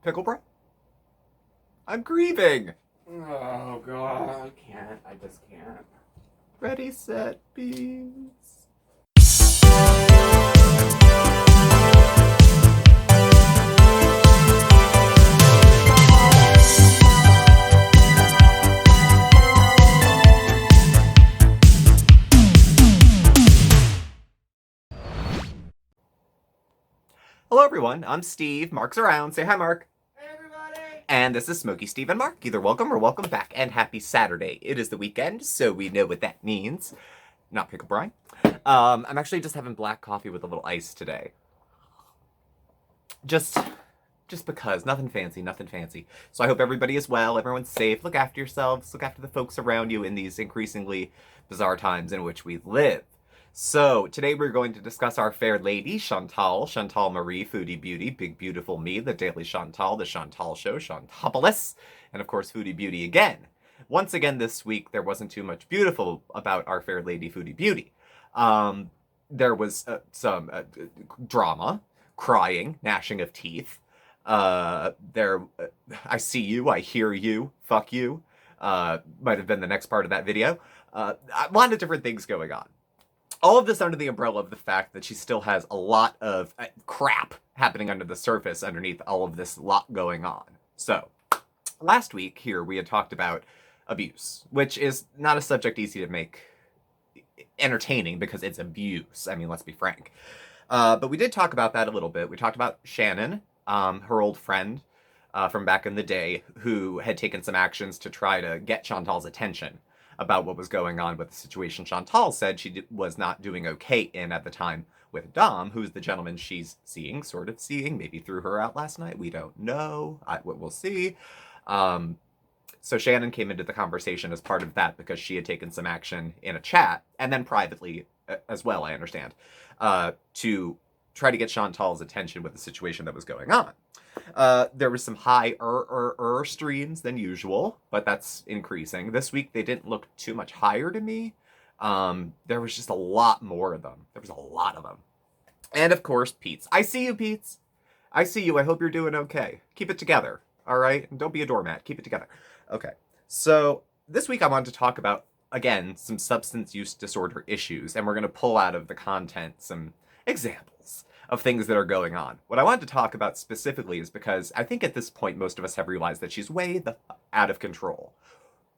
Pickle Bro? I'm grieving. Oh god, I can't. I just can't. Ready, set, beans. Hello everyone, I'm Steve. Mark's around. Say hi, Mark. Hey everybody! And this is Smokey, Steve, and Marc. Either welcome or welcome back, and happy Saturday. It is the weekend, so we know what that means. Not Pickle Brine. I'm actually just having black coffee with a little ice today. Just because. Nothing fancy, nothing fancy. So I hope everybody is well, everyone's safe. Look after yourselves, look after the folks around you in these increasingly bizarre times in which we live. So, today we're going to discuss our fair lady, Chantal Marie, Foodie Beauty, Big Beautiful Me, the Daily Chantal, the Chantal Show, Chantopolis, and of course Foodie Beauty again. Once again this week, there wasn't too much beautiful about our fair lady, Foodie Beauty. There was some drama, crying, gnashing of teeth. I see you, I hear you, fuck you. Might have been the next part of that video. A lot of different things going on. All of this under the umbrella of the fact that she still has a lot of crap happening under the surface underneath all of this lot going on. So, last week here we had talked about abuse, which is not a subject easy to make entertaining because it's abuse. I mean, let's be frank. But we did talk about that a little bit. We talked about Shannon, her old friend from back in the day, who had taken some actions to try to get Chantal's attention about what was going on with the situation Chantal said she was not doing okay in at the time with Dom, who's the gentleman she's seeing, sort of seeing, maybe threw her out last night. We don't know. We'll see. So Shannon came into the conversation as part of that because she had taken some action in a chat, and then privately as well, I understand, to try to get Chantal's attention with the situation that was going on. There was some higher streams than usual, but that's increasing. This week, they didn't look too much higher to me. There was just a lot more of them. There was a lot of them. And of course, Pete's. I see you, Pete's. I see you. I hope you're doing okay. Keep it together, all right? And don't be a doormat. Keep it together. Okay. So this week, I wanted to talk about, again, some substance use disorder issues, and we're going to pull out of the content some examples of things that are going on. What I wanted to talk about specifically is because I think at this point most of us have realized that she's way out of control.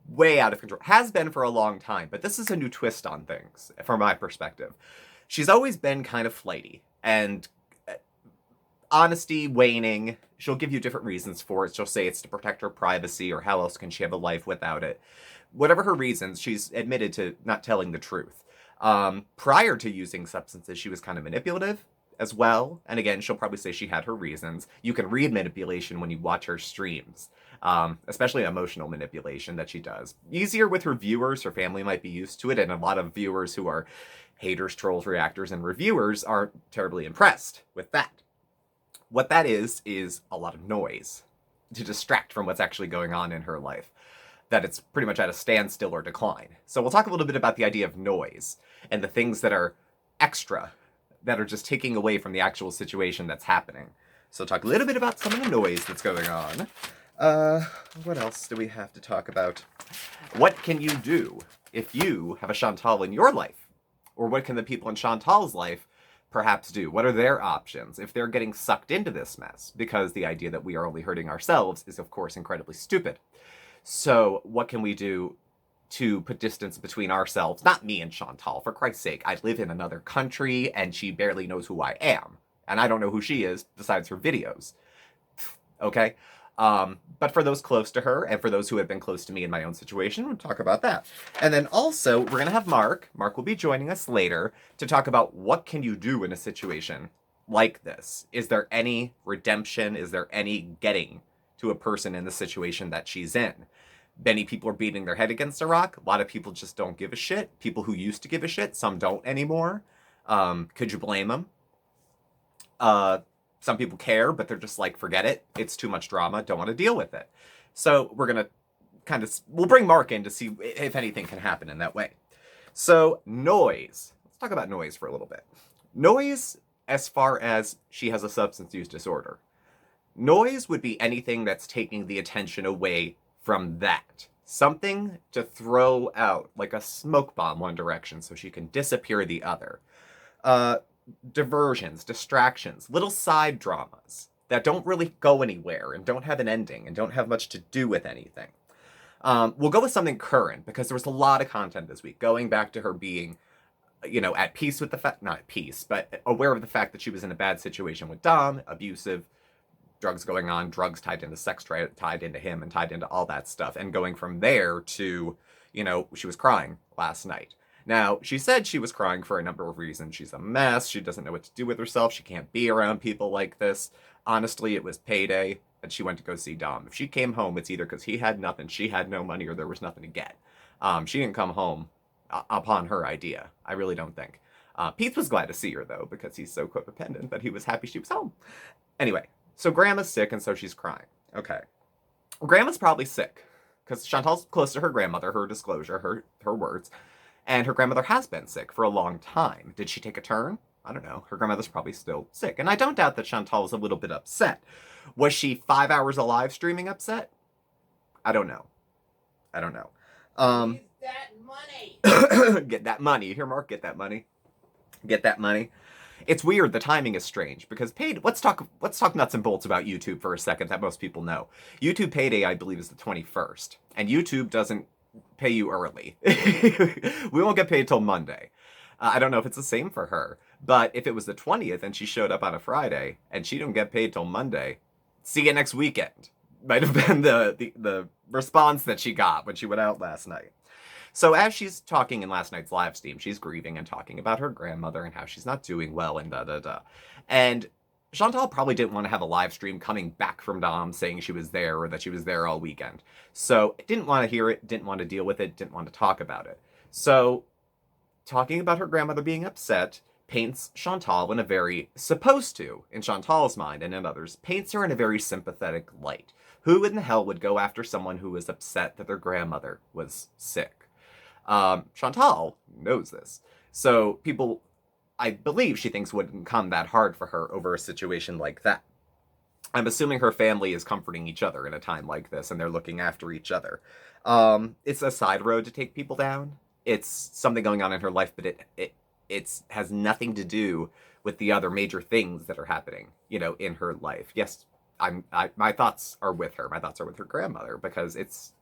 Way out of control. Has been for a long time, but this is a new twist on things from my perspective. She's always been kind of flighty and honesty waning. She'll give you different reasons for it. She'll say it's to protect her privacy, or how else can she have a life without it? Whatever her reasons, she's admitted to not telling the truth. Prior to using substances, she was kind of manipulative as well. And again, she'll probably say she had her reasons. You can read manipulation when you watch her streams, especially emotional manipulation that she does. Easier with her viewers. Her family might be used to it, and a lot of viewers who are haters, trolls, reactors, and reviewers aren't terribly impressed with that. What that is a lot of noise to distract from what's actually going on in her life. That it's pretty much at a standstill or decline. So we'll talk a little bit about the idea of noise and the things that are extra, that are just taking away from the actual situation that's happening. So talk a little bit about some of the noise that's going on. What else do we have to talk about? What can you do if you have a Chantal in your life? Or what can the people in Chantal's life perhaps do? What are their options if they're getting sucked into this mess? Because the idea that we are only hurting ourselves is, of course, incredibly stupid. So what can we do to put distance between ourselves? Not me and Chantal, for Christ's sake. I live in another country, and she barely knows who I am. And I don't know who she is, besides her videos. Okay? But for those close to her, and for those who have been close to me in my own situation, we'll talk about that. And then also, we're going to have Mark. Mark will be joining us later to talk about what can you do in a situation like this. Is there any redemption? Is there any getting to a person in the situation that she's in? Many people are beating their head against a rock. A lot of people just don't give a shit. People who used to give a shit, some don't anymore. Could you blame them? Some people care, but they're just like, forget it. It's too much drama. Don't want to deal with it. So we're going to we'll bring Mark in to see if anything can happen in that way. So noise. Let's talk about noise for a little bit. Noise, as far as she has a substance use disorder. Noise would be anything that's taking the attention away from that. Something to throw out, like a smoke bomb one direction so she can disappear the other. Uh, Diversions, distractions, little side dramas that don't really go anywhere and don't have an ending and don't have much to do with anything. We'll go with something current because there was a lot of content this week going back to her being, at peace with the fact, not at peace, but aware of the fact that she was in a bad situation with Dom, abusive, drugs going on, drugs tied into sex, tied into him, and tied into all that stuff. And going from there to, she was crying last night. Now, she said she was crying for a number of reasons. She's a mess. She doesn't know what to do with herself. She can't be around people like this. Honestly, it was payday, and she went to go see Dom. If she came home, it's either because he had nothing, she had no money, or there was nothing to get. She didn't come home upon her idea. I really don't think. Pete was glad to see her, though, because he's so codependent that he was happy she was home. Anyway, so Grandma's sick, and so she's crying. Okay. Grandma's probably sick, because Chantal's close to her grandmother, her disclosure, her words, and her grandmother has been sick for a long time. Did she take a turn? I don't know. Her grandmother's probably still sick. And I don't doubt that Chantal was a little bit upset. Was she 5 hours of live streaming upset? I don't know. That money. Get that money. You hear, Mark? Get that money. Get that money. It's weird. The timing is strange because let's talk nuts and bolts about YouTube for a second that most people know. YouTube payday, I believe, is the 21st. And YouTube doesn't pay you early. We won't get paid till Monday. I don't know if it's the same for her. But if it was the 20th and she showed up on a Friday and she don't get paid till Monday, see you next weekend. Might have been the response that she got when she went out last night. So as she's talking in last night's live stream, she's grieving and talking about her grandmother and how she's not doing well and da-da-da. And Chantal probably didn't want to have a live stream coming back from Dom saying she was there or that she was there all weekend. So didn't want to hear it, didn't want to deal with it, didn't want to talk about it. So talking about her grandmother being upset paints Chantal in a very, supposed to, in Chantal's mind and in others, paints her in a very sympathetic light. Who in the hell would go after someone who was upset that their grandmother was sick? Chantal knows this. So people, I believe she thinks wouldn't come that hard for her over a situation like that. I'm assuming her family is comforting each other in a time like this and they're looking after each other. It's a side road to take people down. It's something going on in her life, but it has nothing to do with the other major things that are happening, in her life. Yes, my thoughts are with her. My thoughts are with her grandmother because it's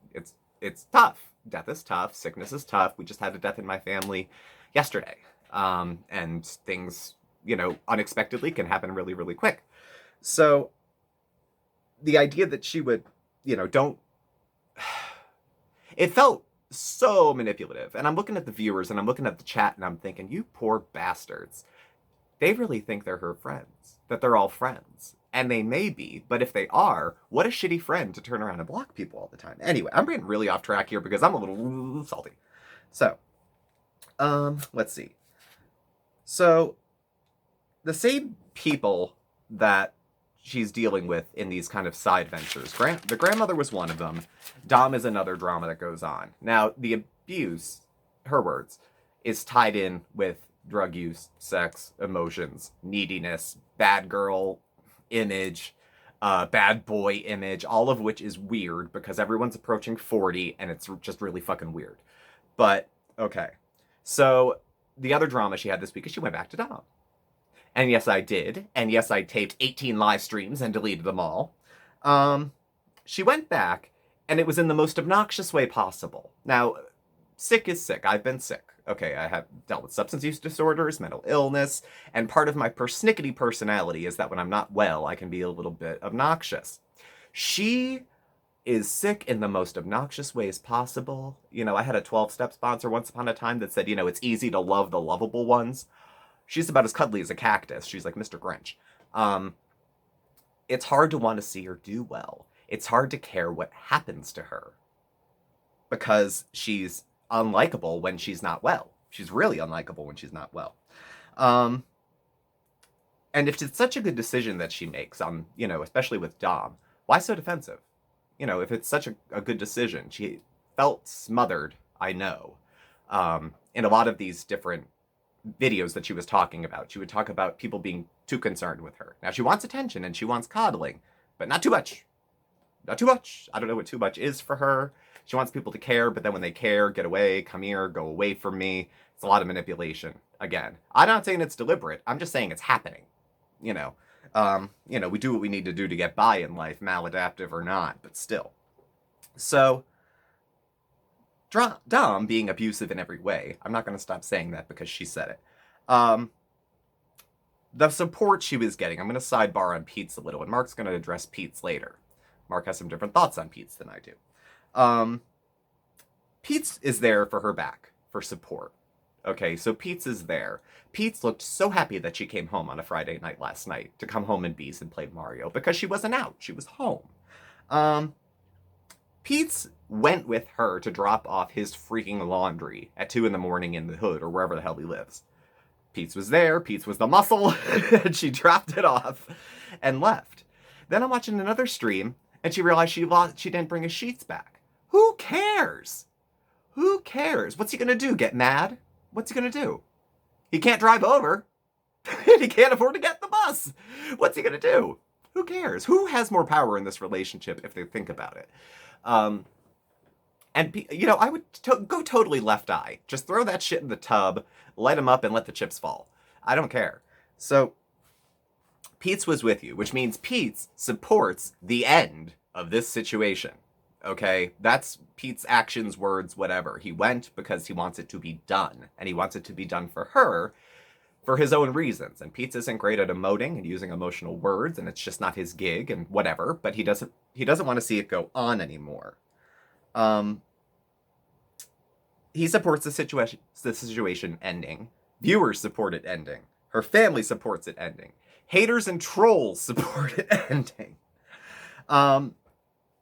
tough. Death is tough. Sickness is tough. We just had a death in my family yesterday. And things, unexpectedly can happen really, really quick. So the idea that she would, it felt so manipulative. And I'm looking at the viewers and I'm looking at the chat and I'm thinking, you poor bastards. They really think they're her friends, that they're all friends. And they may be, but if they are, what a shitty friend to turn around and block people all the time. Anyway, I'm getting really off track here because I'm a little salty. So, let's see. So, the same people that she's dealing with in these kind of side ventures. The grandmother was one of them. Dom is another drama that goes on. Now, the abuse, her words, is tied in with drug use, sex, emotions, neediness, bad girl image, bad boy image, all of which is weird because everyone's approaching 40 and it's just really fucking weird. But, okay. So, the other drama she had this week is she went back to Dom. And yes, I did. And yes, I taped 18 live streams and deleted them all. She went back, and it was in the most obnoxious way possible. Now, sick is sick. I've been sick. Okay, I have dealt with substance use disorders, mental illness, and part of my persnickety personality is that when I'm not well, I can be a little bit obnoxious. She is sick in the most obnoxious ways possible. I had a 12-step sponsor once upon a time that said, it's easy to love the lovable ones. She's about as cuddly as a cactus. She's like Mr. Grinch. It's hard to want to see her do well. It's hard to care what happens to her. Because she's unlikable when she's not well. She's really unlikable when she's not well. And if it's such a good decision that she makes, especially with Dom, why so defensive? If it's such a good decision, she felt smothered, I know, in a lot of these different videos that she was talking about. She would talk about people being too concerned with her. Now, she wants attention and she wants coddling, but not too much. Not too much. I don't know what too much is for her. She wants people to care, but then when they care, get away, come here, go away from me. It's a lot of manipulation. Again, I'm not saying it's deliberate. I'm just saying it's happening. You know, we do what we need to do to get by in life, maladaptive or not, but still. So, Dom being abusive in every way. I'm not going to stop saying that because she said it. The support she was getting, I'm going to sidebar on Pete's a little, and Mark's going to address Pete's later. Mark has some different thoughts on Pete's than I do. Pete's is there for her back, for support. Okay, so Pete's is there. Pete's looked so happy that she came home on a Friday night last night to come home in Bees and play Mario because she wasn't out. She was home. Pete's went with her to drop off his freaking laundry at 2 a.m. in the hood or wherever the hell he lives. Pete's was there. Pete's was the muscle. And she dropped it off and left. Then I'm watching another stream and she realized she didn't bring his sheets back. Who cares? Who cares? What's he going to do? Get mad? What's he going to do? He can't drive over. He can't afford to get the bus. What's he going to do? Who cares? Who has more power in this relationship if they think about it? I would go totally left eye. Just throw that shit in the tub, light him up, and let the chips fall. I don't care. So, Pete's was with you, which means Pete's supports the end of this situation. Okay? That's Pete's actions, words, whatever. He went because he wants it to be done. And he wants it to be done for her for his own reasons. And Pete's isn't great at emoting and using emotional words, and it's just not his gig and whatever, but he doesn't want to see it go on anymore. He supports the situation ending. Viewers support it ending. Her family supports it ending. Haters and trolls support it ending.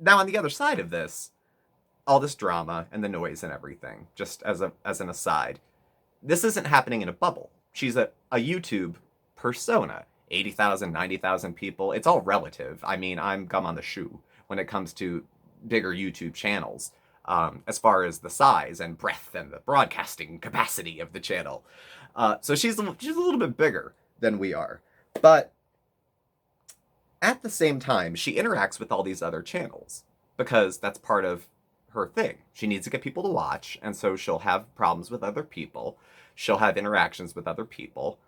Now, on the other side of this, all this drama and the noise and everything, just as an aside, this isn't happening in a bubble. She's a YouTube persona. 80,000, 90,000 people. It's all relative. I mean, I'm gum on the shoe when it comes to bigger YouTube channels, as far as the size and breadth and the broadcasting capacity of the channel. So she's a little bit bigger than we are. But at the same time, she interacts with all these other channels because that's part of her thing. She needs to get people to watch, and so she'll have problems with other people. She'll have interactions with other people.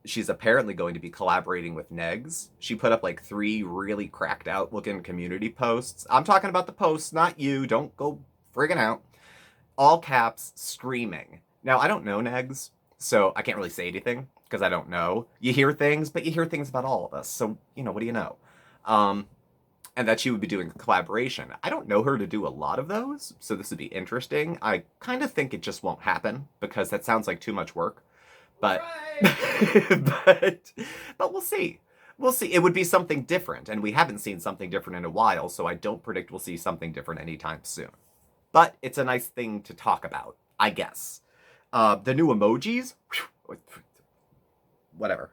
She's apparently going to be collaborating with Negs. She put up like 3 really cracked out looking community posts. I'm talking about the posts, not you. Don't go friggin' out. All caps, screaming. Now, I don't know Negs, so I can't really say anything because I don't know. You hear things, but you hear things about all of us. So, what do you know? And that she would be doing a collaboration. I don't know her to do a lot of those, so this would be interesting. I kind of think it just won't happen because that sounds like too much work. But, right. but we'll see. We'll see. It would be something different, and we haven't seen something different in a while, so I don't predict we'll see something different anytime soon. But it's a nice thing to talk about, I guess. The new emojis? Whatever.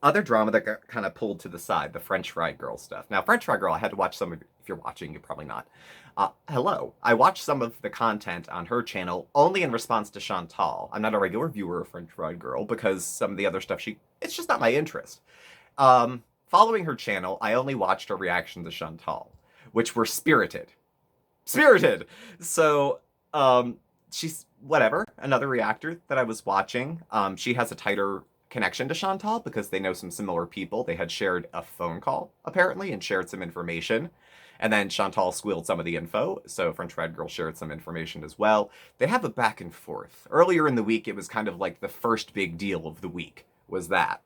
Other drama that got kind of pulled to the side, the French Fried Girl stuff. Now, French Fried Girl, I had to watch some of, if you're watching, you're probably not. Hello. I watched some of the content on her channel only in response to Chantal. I'm not a regular viewer of French Fried Girl because some of the other stuff it's just not my interest. Following her channel, I only watched her reaction to Chantal, which were spirited. Spirited! So, she's, whatever, another reactor that I was watching. She has a tighter connection to Chantal because they know some similar people. They had shared a phone call, apparently, and shared some information. And then Chantal squealed some of the info, so French Fried Girl shared some information as well. They have a back and forth. Earlier in the week, it was kind of like the first big deal of the week, was that.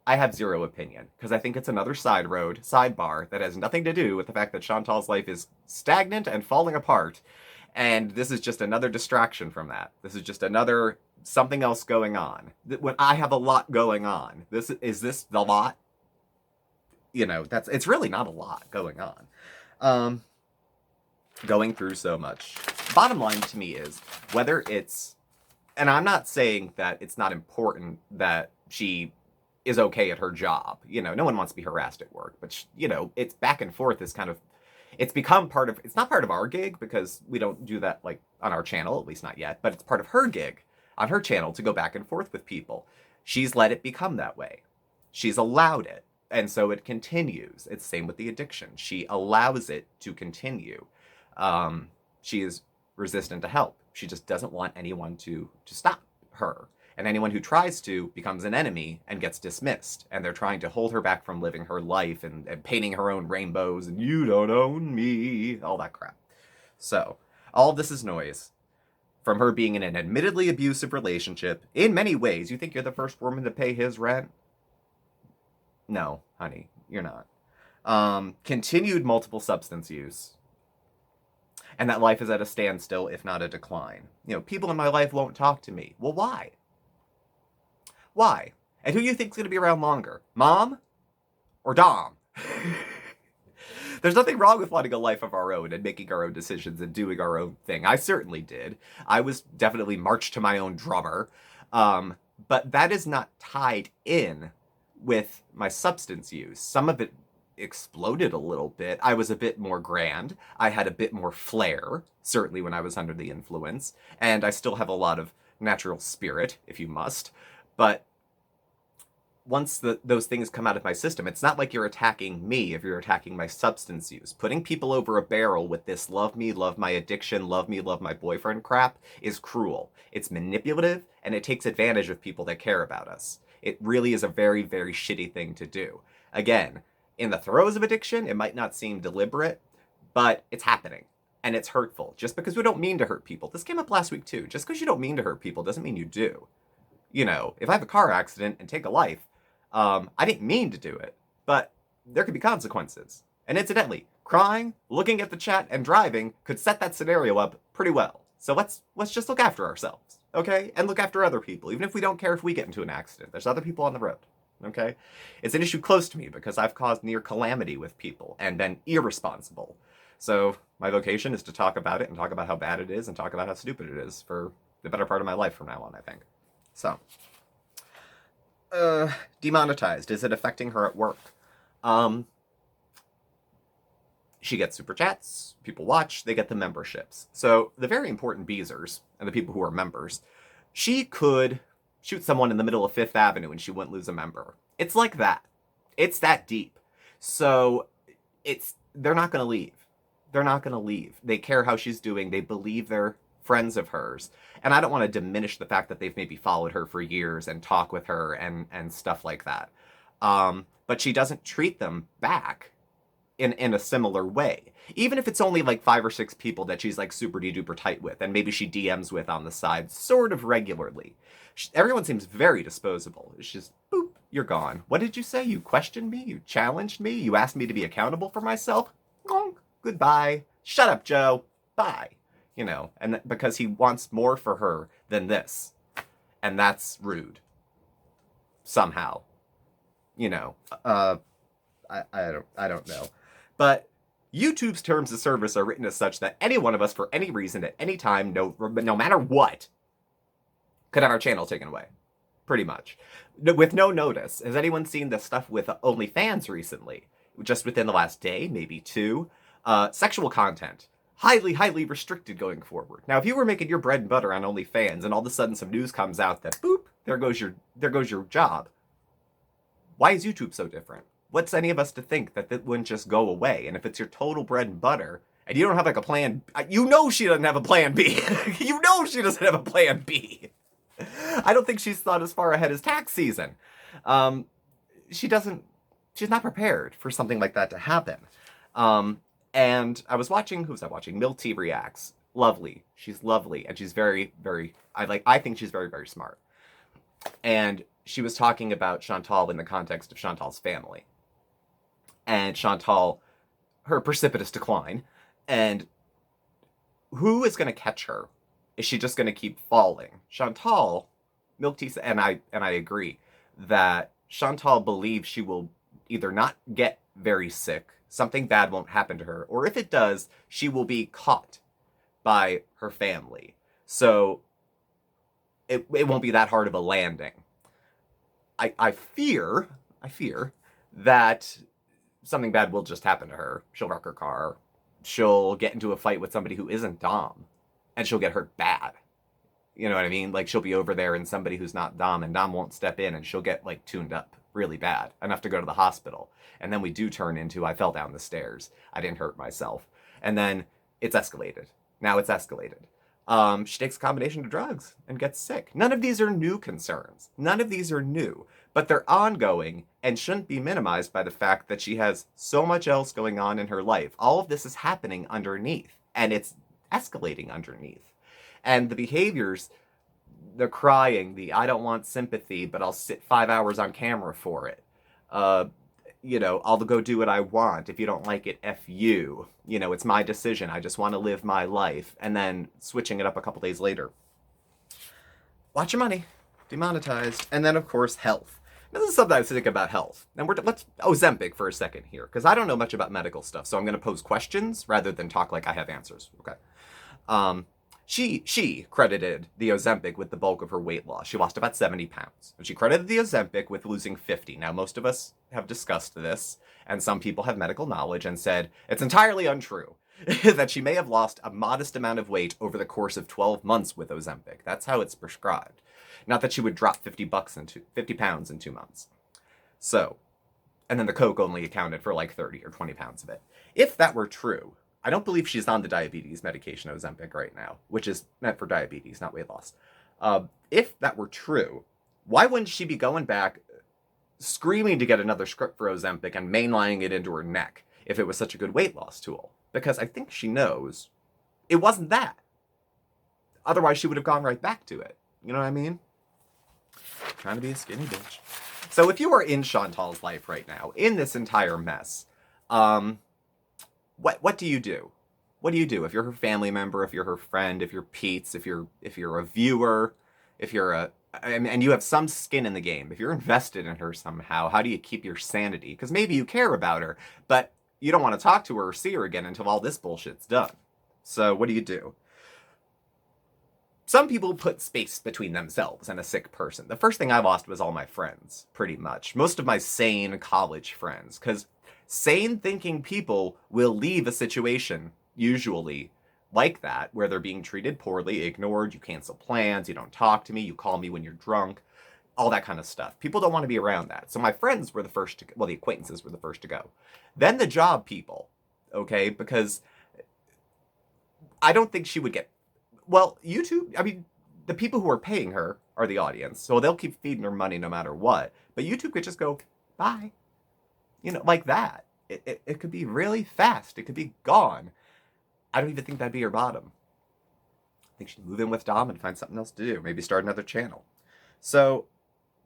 I have zero opinion, because I think it's another sidebar, that has nothing to do with the fact that Chantal's life is stagnant and falling apart, and this is just another distraction from that. This is just another something else going on. When I have a lot going on, is this the lot? It's really not a lot going on. Going through so much. Bottom line to me is whether it's, and I'm not saying that it's not important that she is okay at her job. No one wants to be harassed at work, but it's back and forth is kind of, it's become part of, it's not part of our gig because we don't do that like on our channel, at least not yet, but it's part of her gig on her channel to go back and forth with people. She's let it become that way. She's allowed it. And so it continues. It's the same with the addiction. She allows it to continue. She is resistant to help. She just doesn't want anyone to stop her. And anyone who tries to becomes an enemy and gets dismissed. And they're trying to hold her back from living her life and painting her own rainbows and you don't own me, all that crap. So, all of this is noise from her being in an admittedly abusive relationship. In many ways, you think you're the first woman to pay his rent? No, honey, you're not. Continued multiple substance use. And that life is at a standstill, if not a decline. You know, people in my life won't talk to me. Well, why? Why? And who do you think's going to be around longer? Mom? Or Dom? There's nothing wrong with wanting a life of our own and making our own decisions and doing our own thing. I certainly did. I was definitely marched to my own drummer. But that is not tied in with my substance use. Some of it exploded a little bit. I was a bit more grand. I had a bit more flair, certainly when I was under the influence. And I still have a lot of natural spirit, if you must. But once those things come out of my system, it's not like you're attacking me if you're attacking my substance use. Putting people over a barrel with this love me, love my addiction, love me, love my boyfriend crap is cruel. It's manipulative, and it takes advantage of people that care about us. It really is a very, very shitty thing to do. Again, in the throes of addiction, it might not seem deliberate, but it's happening. And it's hurtful. Just because we don't mean to hurt people. This came up last week too. Just because you don't mean to hurt people doesn't mean you do. You know, if I have a car accident and take a life, I didn't mean to do it, but there could be consequences. And incidentally, crying, looking at the chat, and driving could set that scenario up pretty well. So let's just look after ourselves, okay? And look after other people, even if we don't care if we get into an accident. There's other people on the road, okay? It's an issue close to me because I've caused near calamity with people and been irresponsible. So my vocation is to talk about it and talk about how bad it is and talk about how stupid it is for the better part of my life from now on, I think. So, demonetized. Is it affecting her at work? She gets super chats, people watch, they get the memberships. So the very important Beezers and the people who are members, she could shoot someone in the middle of Fifth Avenue and she wouldn't lose a member. It's like that. It's that deep. So they're not going to leave. They're not going to leave. They care how she's doing. They believe they're friends of hers. And I don't want to diminish the fact that they've maybe followed her for years and talk with her and stuff like that. But she doesn't treat them back in a similar way. Even if it's only like 5 or 6 people that she's like super duper tight with and maybe she DMs with on the side sort of regularly. Everyone seems very disposable. It's just, boop, you're gone. What did you say? You questioned me? You challenged me? You asked me to be accountable for myself? Goodbye. Shut up, Joe. Bye. You know, and because he wants more for her than this. And that's rude. Somehow. You know, I don't know. But YouTube's terms of service are written as such that any one of us, for any reason, at any time, no matter what, could have our channel taken away. Pretty much. With no notice. Has anyone seen the stuff with OnlyFans recently? Just within the last day, maybe 2. Sexual content. Highly, highly restricted going forward. Now, if you were making your bread and butter on OnlyFans and all of a sudden some news comes out that, boop, there goes your job. Why is YouTube so different? What's any of us to think that that wouldn't just go away? And if it's your total bread and butter, and you don't have like a plan, you know she doesn't have a plan B. You know she doesn't have a plan B. I don't think she's thought as far ahead as tax season. She's not prepared for something like that to happen. And I was watching, who was I watching? Milk Tea Reacts. Lovely. She's lovely. And she's very, very, I think she's very, very smart. And she was talking about Chantal in the context of Chantal's family. And Chantal, her precipitous decline. And who is going to catch her? Is she just going to keep falling? Chantal, Milk Tea, and I agree that Chantal believes she will either not get very sick, something bad won't happen to her, or if it does, she will be caught by her family. So it won't be that hard of a landing. I fear that something bad will just happen to her. She'll wreck her car. She'll get into a fight with somebody who isn't Dom, and she'll get hurt bad. You know what I mean? Like, she'll be over there and somebody who's not Dom, and Dom won't step in, and she'll get, like, tuned up really bad, enough to go to the hospital. And then we do turn into, I fell down the stairs. I didn't hurt myself. And then it's escalated. Now it's escalated. She takes a combination of drugs and gets sick. None of these are new concerns. None of these are new, but they're ongoing and shouldn't be minimized by the fact that she has so much else going on in her life. All of this is happening underneath, and it's escalating underneath. And the behaviors, the crying, the I don't want sympathy, but I'll sit 5 hours on camera for it. I'll go do what I want. If you don't like it, F you. It's my decision. I just want to live my life. And then switching it up a couple days later. Watch your money. Demonetized. And then, of course, health. Now, this is something I was thinking about health. And let's Ozempic for a second here, because I don't know much about medical stuff, so I'm going to pose questions rather than talk like I have answers. Okay. She credited the Ozempic with the bulk of her weight loss. She lost about 70 pounds. And she credited the Ozempic with losing 50. Now, most of us have discussed this, and some people have medical knowledge and said it's entirely untrue that she may have lost a modest amount of weight over the course of 12 months with Ozempic. That's how it's prescribed. Not that she would drop 50 pounds in 2 months. So, and then the Coke only accounted for like 30 or 20 pounds of it. If that were true, I don't believe she's on the diabetes medication Ozempic right now, which is meant for diabetes, not weight loss. If that were true, why wouldn't she be going back screaming to get another script for Ozempic and mainlining it into her neck if it was such a good weight loss tool? Because I think she knows it wasn't that. Otherwise, she would have gone right back to it. You know what I mean? Trying to be a skinny bitch. So if you are in Chantal's life right now, in this entire mess, what do you do? What do you do if you're her family member, if you're her friend, if you're Pete's, if you're a viewer, and you have some skin in the game, if you're invested in her somehow, how do you keep your sanity? Because maybe you care about her, but you don't want to talk to her or see her again until all this bullshit's done. So what do you do? Some people put space between themselves and a sick person. The first thing I lost was all my friends, pretty much. Most of my sane college friends, because sane thinking people will leave a situation, usually, like that, where they're being treated poorly, ignored, you cancel plans, you don't talk to me, you call me when you're drunk, all that kind of stuff. People don't want to be around that. So my friends were the first to, the acquaintances were the first to go. Then the job people, okay, because I don't think she would get, YouTube, the people who are paying her are the audience, so they'll keep feeding her money no matter what. But YouTube could just go, bye. Like that. It could be really fast. It could be gone. I don't even think that'd be her bottom. I think she'd move in with Dom and find something else to do. Maybe start another channel. So,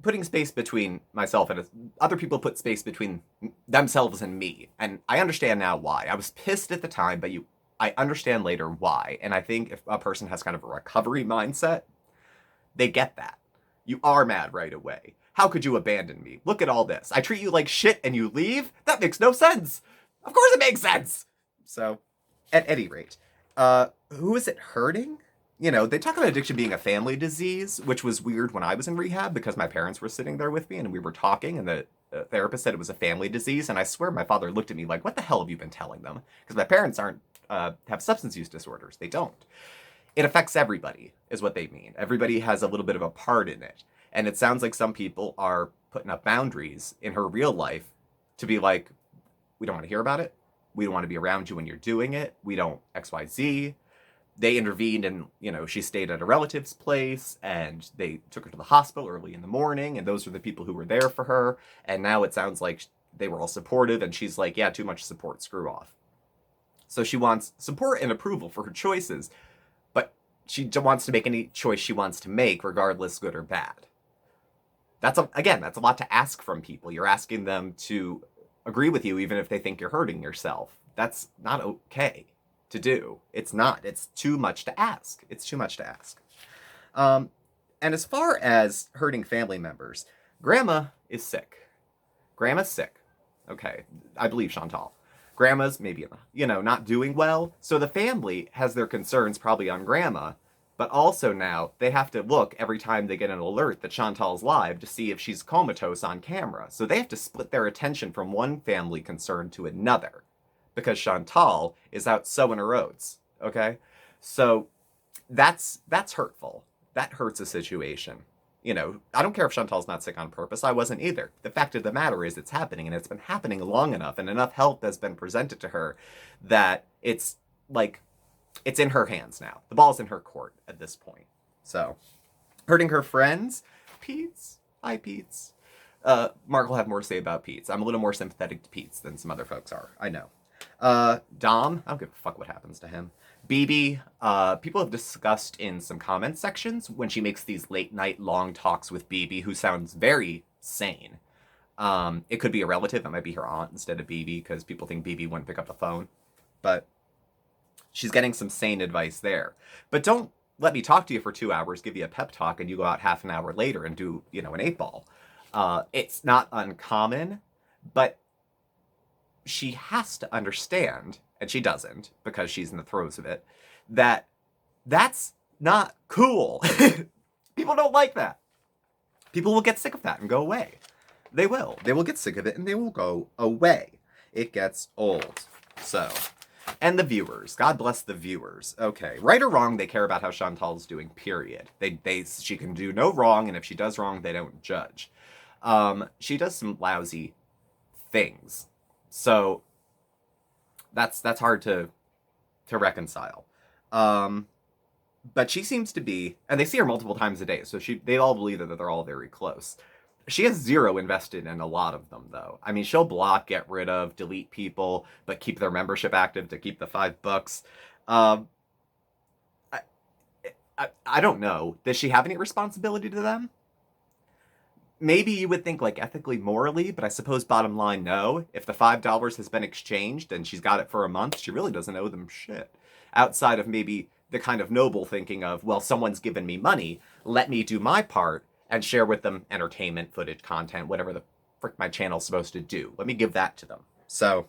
putting space between myself and other people put space between themselves and me. And I understand now why. I was pissed at the time, but I understand later why. And I think if a person has kind of a recovery mindset, they get that. You are mad right away. How could you abandon me? Look at all this. I treat you like shit and you leave? That makes no sense. Of course it makes sense. So, at any rate, who is it hurting? They talk about addiction being a family disease, which was weird when I was in rehab because my parents were sitting there with me and we were talking and the therapist said it was a family disease. And I swear my father looked at me like, what the hell have you been telling them? Because my parents have substance use disorders. They don't. It affects everybody, is what they mean. Everybody has a little bit of a part in it. And it sounds like some people are putting up boundaries in her real life to be like, we don't want to hear about it. We don't want to be around you when you're doing it. We don't XYZ. They intervened and, she stayed at a relative's place and they took her to the hospital early in the morning. And those were the people who were there for her. And now it sounds like they were all supportive. And she's like, yeah, too much support, screw off. So she wants support and approval for her choices. But she wants to make any choice she wants to make, regardless good or bad. That's a lot to ask from people. You're asking them to agree with you even if they think you're hurting yourself. That's not okay to do. It's not. It's too much to ask. It's too much to ask. And as far as hurting family members, Grandma is sick. Grandma's sick. Okay, I believe Chantal. Grandma's maybe, not doing well. So the family has their concerns probably on Grandma. But also now, they have to look every time they get an alert that Chantal's live to see if she's comatose on camera. So they have to split their attention from one family concern to another. Because Chantal is out sowing her oats, okay? So that's hurtful. That hurts a situation. You know, I don't care if Chantal's not sick on purpose. I wasn't either. The fact of the matter is it's happening, and it's been happening long enough, and enough help has been presented to her that it's like, it's in her hands now. The ball's in her court at this point. So, hurting her friends? Pete's. Hi, Pete's. Mark will have more to say about Pete's. I'm a little more sympathetic to Pete's than some other folks are. I know. Dom, I don't give a fuck what happens to him. BB, people have discussed in some comment sections when she makes these late night long talks with BB, who sounds very sane. It could be a relative. It might be her aunt instead of BB, because people think BB wouldn't pick up the phone. But she's getting some sane advice there. But don't let me talk to you for 2 hours, give you a pep talk, and you go out half an hour later and do, you know, an 8-ball. It's not uncommon, but she has to understand, and she doesn't because she's in the throes of it, that that's not cool. People don't like that. People will get sick of that and go away. They will. They will get sick of it and they will go away. It gets old. So, and the viewers. God bless the viewers. Okay, right or wrong, they care about how Chantal's doing, period. She can do no wrong, and if she does wrong, they don't judge. She does some lousy things. So that's hard to reconcile. But she seems to be, and they see her multiple times a day, so they all believe that they're all very close. She has zero invested in a lot of them, though. I mean, she'll block, get rid of, delete people, but keep their membership active to keep the $5. I don't know. Does she have any responsibility to them? Maybe you would think, like, ethically, morally, but I suppose bottom line, no. If the $5 has been exchanged and she's got it for a month, she really doesn't owe them shit. Outside of maybe the kind of noble thinking of, well, someone's given me money, let me do my part and share with them entertainment, footage, content, whatever the frick my channel's supposed to do. Let me give that to them. So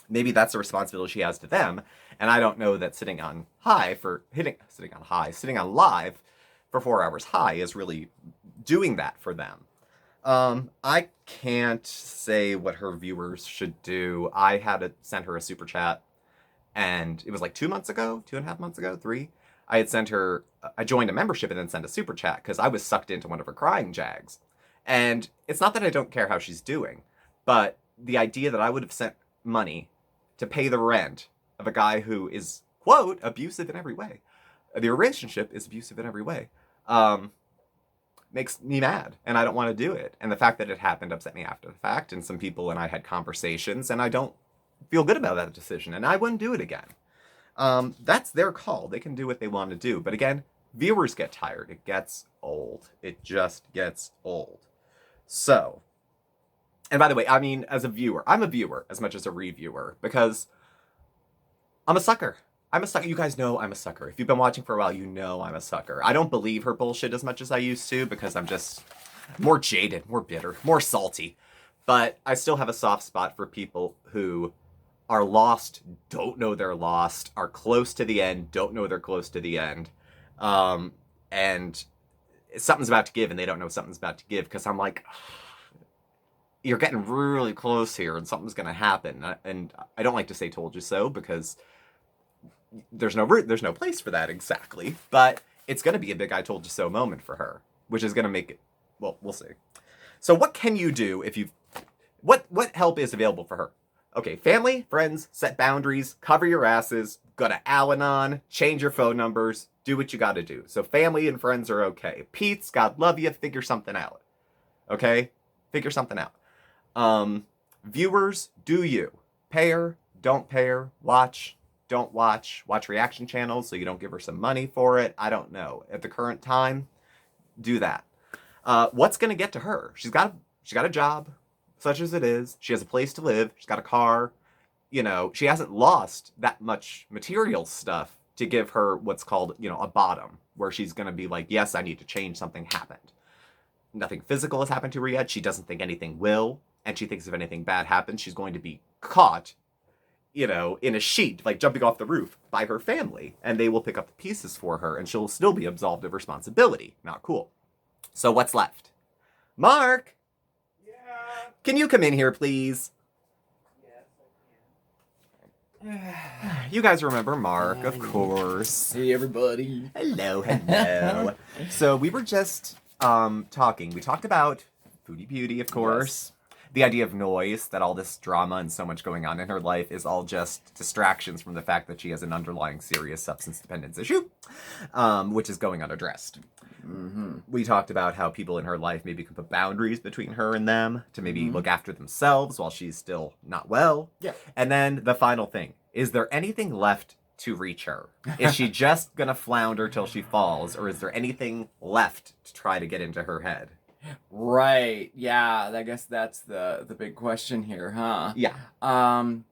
maybe that's a responsibility she has to them, and I don't know that sitting on live for 4 hours high is really doing that for them. I can't say what her viewers should do. I had to send her a super chat, and it was like 2 months ago, 2.5 months ago, 3. I joined a membership and then sent a super chat because I was sucked into one of her crying jags. And it's not that I don't care how she's doing, but the idea that I would have sent money to pay the rent of a guy who is, quote, abusive in every way. The relationship is abusive in every way. Makes me mad, and I don't want to do it. And the fact that it happened upset me after the fact, and some people and I had conversations, and I don't feel good about that decision, and I wouldn't do it again. That's their call. They can do what they want to do. But again, viewers get tired. It gets old. It just gets old. So, and by the way, I mean, as a viewer, I'm a viewer as much as a reviewer, because I'm a sucker. I'm a sucker. You guys know I'm a sucker. If you've been watching for a while, you know I'm a sucker. I don't believe her bullshit as much as I used to because I'm just more jaded, more bitter, more salty. But I still have a soft spot for people who are lost, don't know they're lost, are close to the end, don't know they're close to the end. And something's about to give and they don't know something's about to give, because I'm like, you're getting really close here and something's going to happen. And I don't like to say told you so, because there's no place for that exactly, but it's going to be a big I told you so moment for her, which is going to make it, well, we'll see. So what can you do if what help is available for her? Okay, family, friends, set boundaries, cover your asses, go to Al-Anon, change your phone numbers, do what you got to do. So family and friends are okay. Pete's, God love you, figure something out. Okay? Figure something out. Viewers, do you. Pay her, don't pay her, watch, don't watch reaction channels so you don't give her some money for it. I don't know. At the current time, do that. What's going to get to her? She got a job, such as it is. She has a place to live. She's got a car. You know, she hasn't lost that much material stuff to give her what's called, you know, a bottom, where she's going to be like, yes, I need to change. Something happened. Nothing physical has happened to her yet. She doesn't think anything will. And she thinks if anything bad happens, she's going to be caught, you know, in a sheet, like jumping off the roof, by her family. And they will pick up the pieces for her, and she'll still be absolved of responsibility. Not cool. So what's left? Mark! Yeah. Can you come in here, please? Yes, You guys remember Mark, of course. Hey, everybody. Hello. So we were just talking. We talked about Foodie Beauty, of course. The idea of noise, that all this drama and so much going on in her life is all just distractions from the fact that she has an underlying serious substance dependence issue, which is going unaddressed. Mm-hmm. We talked about how people in her life maybe can put boundaries between her and them to maybe look after themselves while she's still not well. Yeah. And then the final thing, is there anything left to reach her? Is she just gonna flounder till she falls, or is there anything left to try to get into her head? Right. Yeah, I guess that's the big question here, huh? Yeah.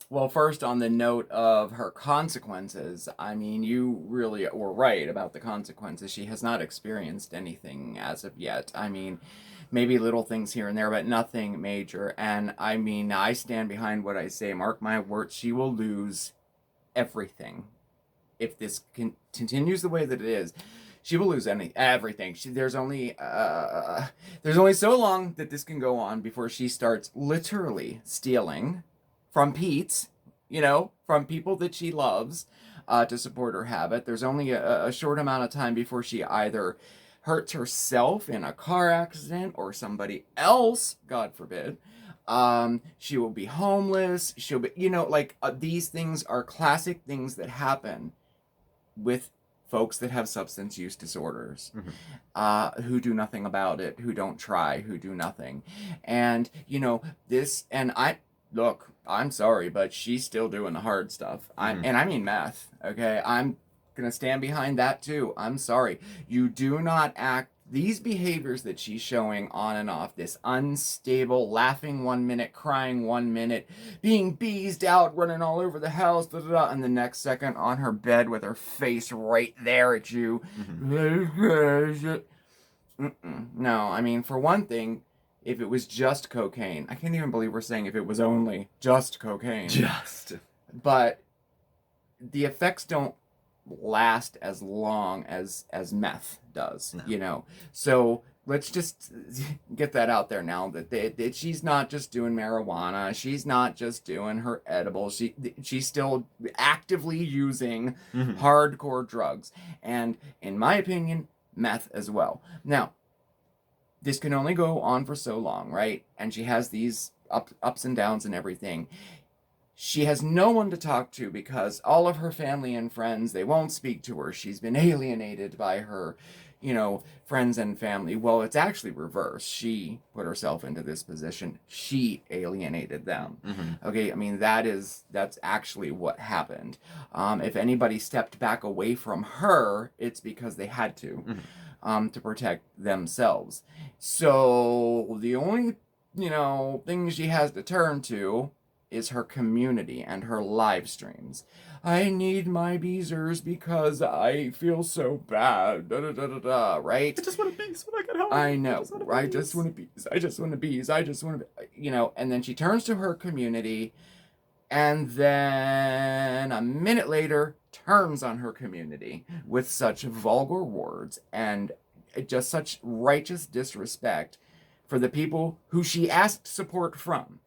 Well, first on the note of her consequences, I mean, you really were right about the consequences. She has not experienced anything as of yet. I mean, maybe little things here and there, but nothing major. And I mean, I stand behind what I say. Mark my words, she will lose everything if this continues the way that it is. She will lose everything. There's only so long that this can go on before she starts literally stealing from Pete's, from people that she loves, to support her habit. There's only a short amount of time before she either hurts herself in a car accident or somebody else, God forbid. She will be homeless. She'll be, these things are classic things that happen with folks that have substance use disorders, who do nothing about it, who don't try, who do nothing. And, I'm sorry, but she's still doing the hard stuff. And I mean meth, okay? I'm gonna stand behind that too. I'm sorry. You do not act, these behaviors that she's showing on and off, this unstable, laughing 1 minute, crying 1 minute, being beezed out, running all over the house, and the next second on her bed with her face right there at you. No, I mean, for one thing, if it was just cocaine, I can't even believe we're saying if it was only just cocaine. But the effects don't last as long as meth does, so let's just get that out there now, that she's not just doing marijuana, she's not just doing her edibles, she's still actively using hardcore drugs, and in my opinion, meth as well. Now, this can only go on for so long, right? And she has these ups and downs and everything. She has no one to talk to because all of her family and friends, they won't speak to her. She's been alienated by her, friends and family. Well, it's actually reversed. She put herself into this position. She alienated them. Okay, I mean, that's actually what happened. If anybody stepped back away from her, it's because they had to protect themselves. So the only, thing she has to turn to is her community and her live streams. I need my beezers because I feel so bad. Right? I just want to beeze when I get home. I know. I just want to beeze. I just want to beeze. I just want to, and then she turns to her community, and then a minute later turns on her community with such vulgar words and just such righteous disrespect for the people who she asked support from.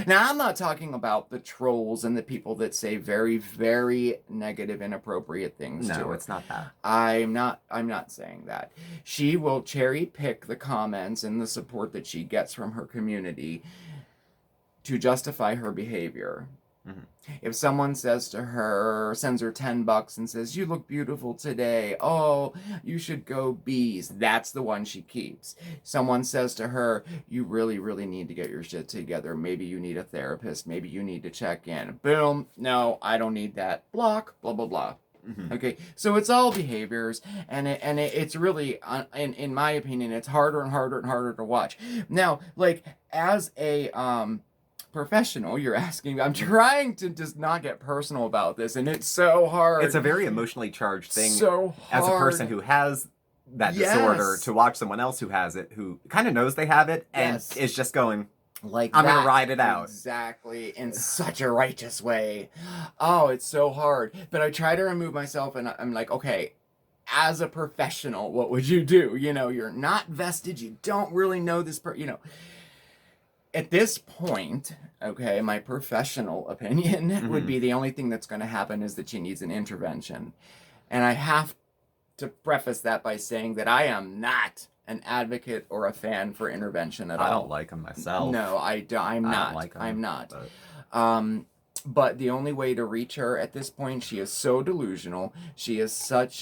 Now, I'm not talking about the trolls and the people that say very, very negative, inappropriate things to her. No, it's not that. I'm not saying that. She will cherry pick the comments and the support that she gets from her community to justify her behavior. If someone says to her, sends her $10 and says, "You look beautiful today. Oh, you should go bees," that's the one she keeps. Someone says to her, "You really, really need to get your shit together. Maybe you need a therapist. Maybe you need to check in." Boom. No, I don't need that. Block. Blah, blah, blah. Okay, so it's all behaviors, and it's really, in my opinion, it's harder and harder and harder to watch. Now, as a professional, you're asking, I'm trying to just not get personal about this, and it's so hard. It's a very emotionally charged thing. So hard. As a person who has that disorder, to watch someone else who has it, who kind of knows they have it, and is just going, I'm going to ride it out. Exactly, in such a righteous way. Oh, it's so hard. But I try to remove myself, and I'm like, okay, as a professional, what would you do? You're not vested, you don't really know this At this point, okay, my professional opinion would be the only thing that's going to happen is that she needs an intervention. And I have to preface that by saying that I am not an advocate or a fan for intervention at all. I don't like him myself. No, I'm not. I don't like him, I'm not. But... But the only way to reach her at this point, she is so delusional. She's so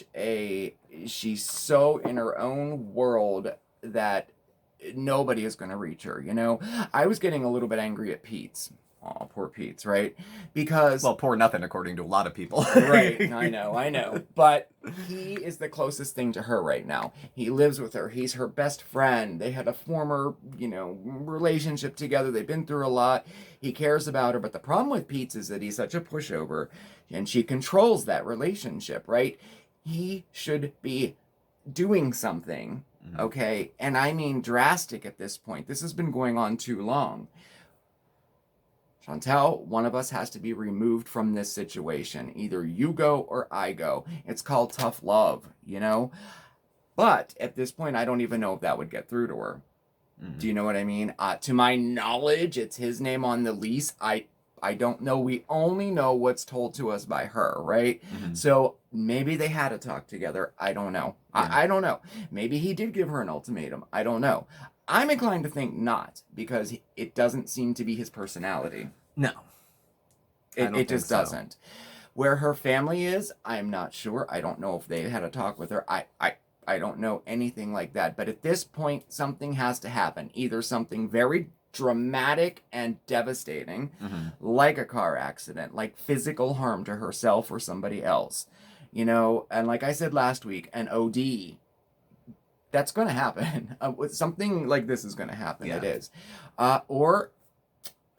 in her own world that nobody is going to reach her, you know? I was getting a little bit angry at Pete's. Oh, poor Pete's, right? Because... Well, poor nothing, according to a lot of people. Right, I know. But he is the closest thing to her right now. He lives with her. He's her best friend. They had a former, relationship together. They've been through a lot. He cares about her. But the problem with Pete's is that he's such a pushover, and she controls that relationship, right? He should be doing something, okay? And I mean drastic at this point. This has been going on too long. Chantel, one of us has to be removed from this situation. Either you go or I go. It's called tough love, But at this point, I don't even know if that would get through to her. Mm-hmm. Do you know what I mean? To my knowledge, it's his name on the lease. I don't know. We only know what's told to us by her, right? Mm-hmm. So maybe they had a talk together. I don't know. Yeah. I don't know. Maybe he did give her an ultimatum. I don't know. I'm inclined to think not, because it doesn't seem to be his personality. No. It just doesn't. Where her family is, I'm not sure. I don't know if they had a talk with her. I don't know anything like that. But at this point, something has to happen. Either something very dramatic and devastating, like a car accident, like physical harm to herself or somebody else. And like I said last week, an OD. That's going to happen. Something like this is going to happen. Yeah. It is. Or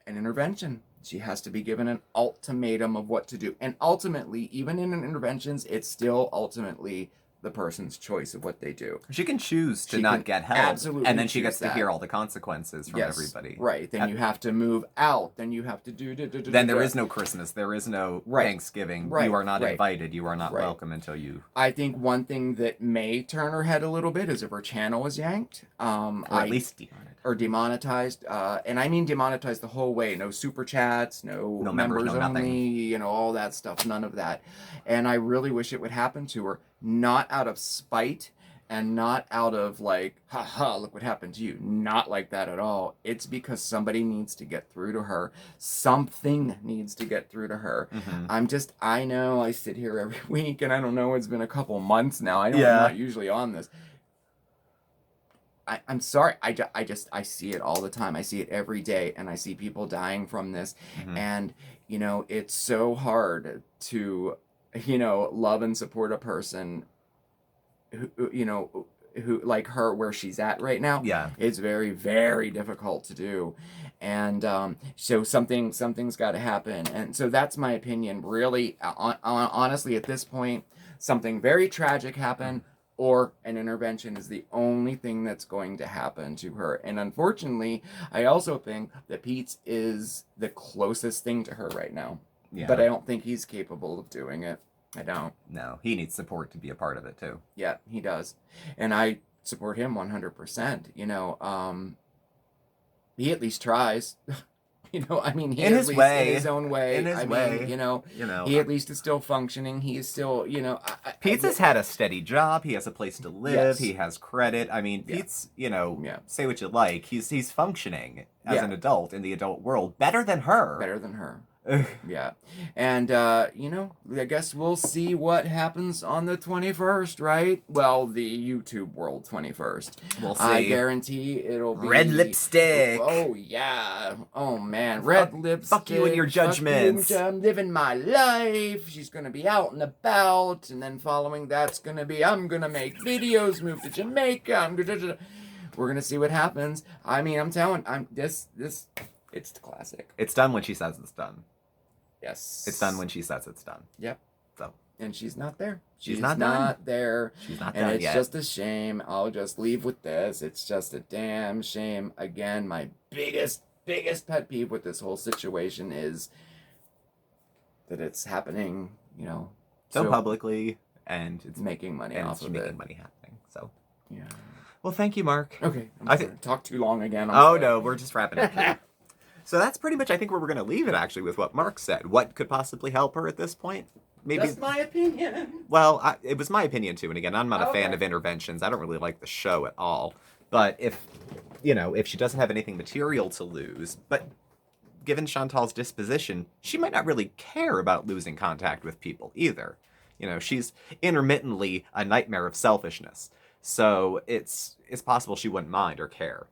an intervention. She has to be given an ultimatum of what to do. And ultimately, even in interventions, it's still ultimately the person's choice of what they do. She can choose to not get help. Absolutely. And then she gets to hear all the consequences from everybody. Right. Then you have to move out. Then you have to do... Then there is no Christmas. There is no Thanksgiving. Right. You are not invited. You are not welcome until you... I think one thing that may turn her head a little bit is if her channel is yanked. Or at least demonetized. Or demonetized. And I mean demonetized the whole way. No super chats, no members only, nothing. All that stuff. None of that. And I really wish it would happen to her. Not out of spite and not out of like, haha, look what happened to you. Not like that at all. It's because somebody needs to get through to her. Something needs to get through to her. Mm-hmm. I know I sit here every week and I don't know, it's been a couple months now. I know I'm not usually on this. I'm sorry. I see it all the time. I see it every day and I see people dying from this. Mm-hmm. And, it's so hard to... love and support a person who like her where she's at right now. Yeah. It's very, very difficult to do. And so something's got to happen. And so that's my opinion. Really, honestly, at this point, something very tragic happened or an intervention is the only thing that's going to happen to her. And unfortunately, I also think that Pete's is the closest thing to her right now. Yeah. But I don't think he's capable of doing it. I don't. No, he needs support to be a part of it, too. Yeah, he does. And I support him 100%. He at least tries. He in his way. In his own way. In his way. He at least is still functioning. He is still, Pete's has had a steady job. He has a place to live. Yes. He has credit. Pete's, say what you like. He's functioning as an adult in the adult world better than her. Better than her. Yeah. And, I guess we'll see what happens on the 21st, right? Well, the YouTube world 21st. We'll see. I guarantee it'll be... Red lipstick. Oh, yeah. Oh, man. Red lipstick. Fuck you and your judgments. I'm living my life. She's going to be out and about. And then following that's going to be, I'm going to make videos, move to Jamaica. We're going to see what happens. I'm telling, it's the classic. It's done when she says it's done. Yes. It's done when she says it's done. Yep. So. And she's not there. She's not there. She's not done yet. And it's just a shame. I'll just leave with this. It's just a damn shame. Again, my biggest pet peeve with this whole situation is that it's happening, so publicly, and it's making money off of it. Making money happening. So. Yeah. Well, thank you, Mark. Okay. I didn't talk too long again. No, we're just wrapping up. So that's pretty much, I think, where we're going to leave it, actually, with what Mark said. What could possibly help her at this point? maybe. Just my opinion. Well, it was my opinion too. And again, I'm not a fan Okay. of interventions. I don't really like the show at all. But if, if she doesn't have anything material to lose, but given Chantal's disposition, she might not really care about losing contact with people either. She's intermittently a nightmare of selfishness. So it's possible she wouldn't mind or care.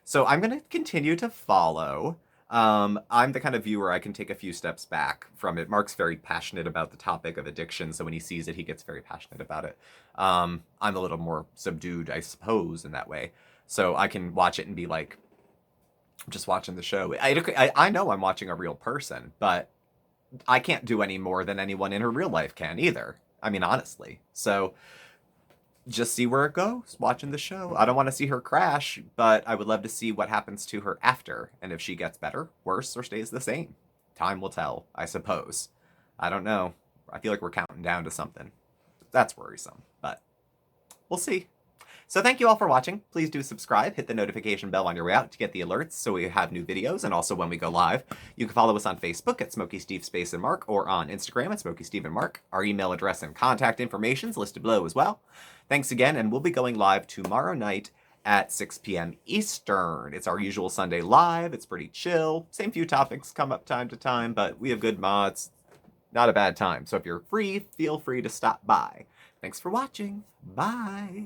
So I'm going to continue to follow. I'm the kind of viewer I can take a few steps back from it. Mark's very passionate about the topic of addiction, so when he sees it, he gets very passionate about it. I'm a little more subdued, I suppose, in that way. So I can watch it and be like, I'm just watching the show. I know I'm watching a real person, but I can't do any more than anyone in her real life can either. I mean, honestly. So just see where it goes watching the show. I don't want to see her crash, but I would love to see what happens to her after, and if she gets better, worse, or stays the same. Time will tell, I suppose. I don't know. I feel like we're counting down to something. That's worrisome, but we'll see. So thank you all for watching. Please do subscribe, hit the notification bell on your way out to get the alerts so we have new videos and also when we go live. You can follow us on Facebook at SmokeySteveAndMarc or on Instagram at SmokeySteveAndMarc. Our email address and contact information is listed below as well. Thanks again, and we'll be going live tomorrow night at 6 p.m. Eastern. It's our usual Sunday live. It's pretty chill. Same few topics come up time to time, but we have good mods. Not a bad time. So if you're free, feel free to stop by. Thanks for watching. Bye.